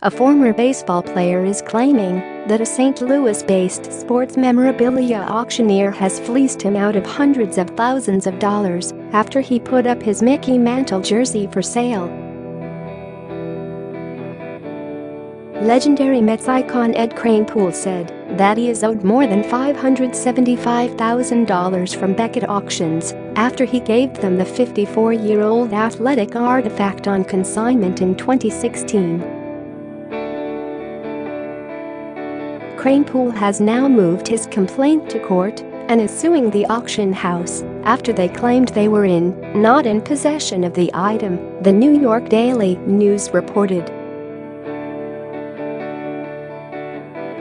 A former baseball player is claiming that a St. Louis-based sports memorabilia auctioneer has fleeced him out of hundreds of thousands of dollars after he put up his Mickey Mantle jersey for sale. Legendary Mets icon Ed Kranepool said that he is owed more than $575,000 from Beckett Auctions after he gave them the 54-year-old athletic artifact on consignment in 2016. Kranepool has now moved his complaint to court and is suing the auction house after they claimed they were not in possession of the item, the New York Daily News reported.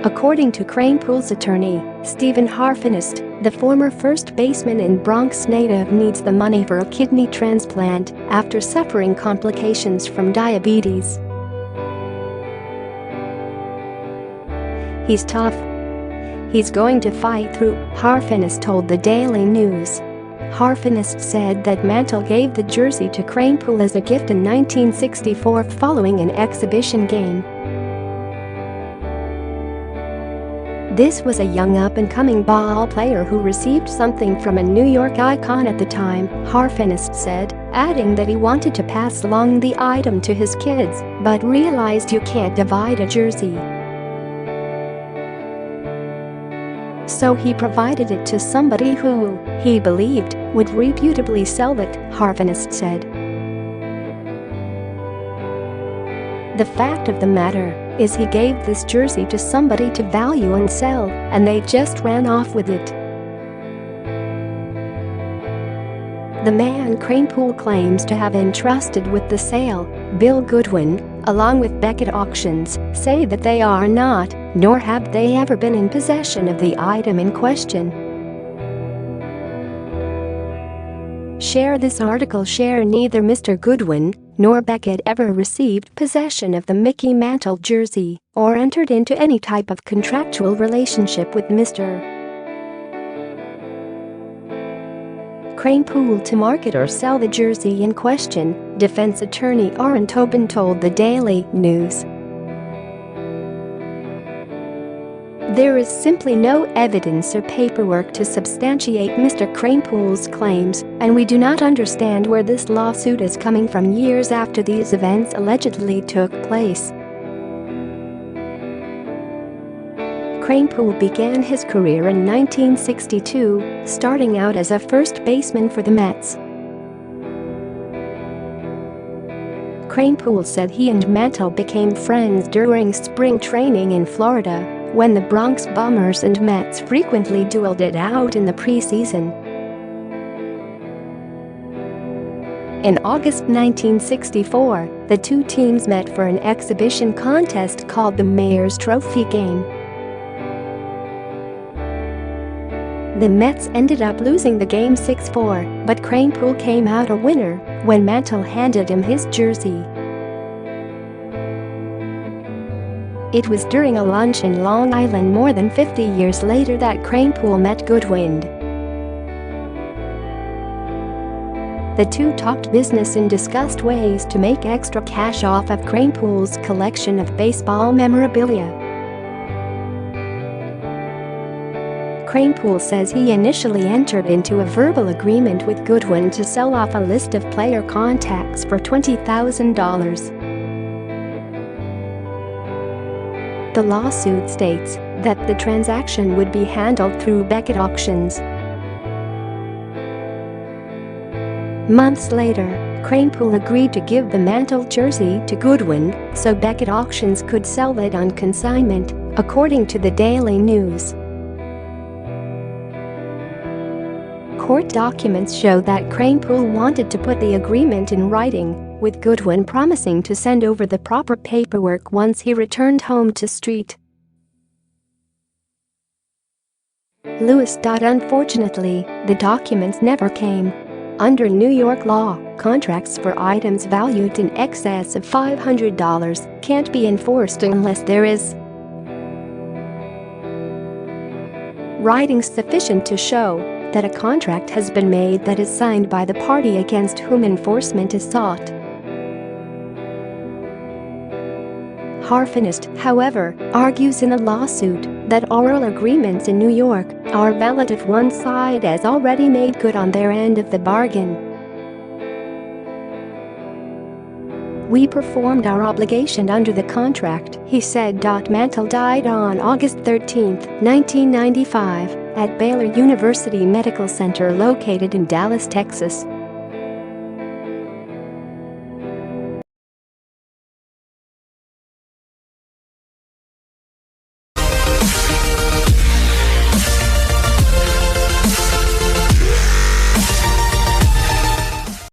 According to Kranepool's attorney, Stephen Harfinist, the former first baseman and Bronx native needs the money for a kidney transplant after suffering complications from diabetes. "He's tough. He's going to fight through," Harfinist told the Daily News. Harfinist said that Mantle gave the jersey to Kranepool as a gift in 1964 following an exhibition game. "This was a young up-and-coming ball player who received something from a New York icon at the time," Harfinist said, adding that he wanted to pass along the item to his kids but realized you can't divide a jersey. So he provided it to somebody who, he believed, would reputably sell it, Harfinist said. "The fact of the matter is he gave this jersey to somebody to value and sell, and they just ran off with it." The man Kranepool claims to have entrusted with the sale, Bill Goodwin, along with Beckett Auctions, say that they are not, nor have they ever been in possession of the item in question. Share this article. Share neither Mr. Goodwin nor Beckett ever received possession of the Mickey Mantle jersey or entered into any type of contractual relationship with Mr. Kranepool to market or sell the jersey in question, defense attorney Aaron Tobin told the Daily News. "There is simply no evidence or paperwork to substantiate Mr. Kranepool's claims, and we do not understand where this lawsuit is coming from years after these events allegedly took place." Kranepool began his career in 1962, starting out as a first baseman for the Mets. Kranepool said he and Mantle became friends during spring training in Florida, when the Bronx Bombers and Mets frequently dueled it out in the preseason. In August 1964, the two teams met for an exhibition contest called the Mayor's Trophy Game. The Mets ended up losing the game 6-4, but Kranepool came out a winner when Mantle handed him his jersey. It was during a lunch in Long Island more than 50 years later that Kranepool met Goodwin. The two talked business and discussed ways to make extra cash off of Kranepool's collection of baseball memorabilia. Kranepool says he initially entered into a verbal agreement with Goodwin to sell off a list of player contacts for $20,000. The lawsuit states that the transaction would be handled through Beckett Auctions. Months later, Kranepool agreed to give the Mantle jersey to Goodwin so Beckett Auctions could sell it on consignment, according to the Daily News. Court documents show that Kranepool wanted to put the agreement in writing, with Goodwin promising to send over the proper paperwork once he returned home to St. Louis. Unfortunately, the documents never came. Under New York law, contracts for items valued in excess of $500 can't be enforced unless there is writing sufficient to show that a contract has been made that is signed by the party against whom enforcement is sought. Harfinist, however, argues in a lawsuit that oral agreements in New York are valid if one side has already made good on their end of the bargain. "We performed our obligation under the contract," he said. Mantle died on August 13, 1995, at Baylor University Medical Center located in Dallas, Texas.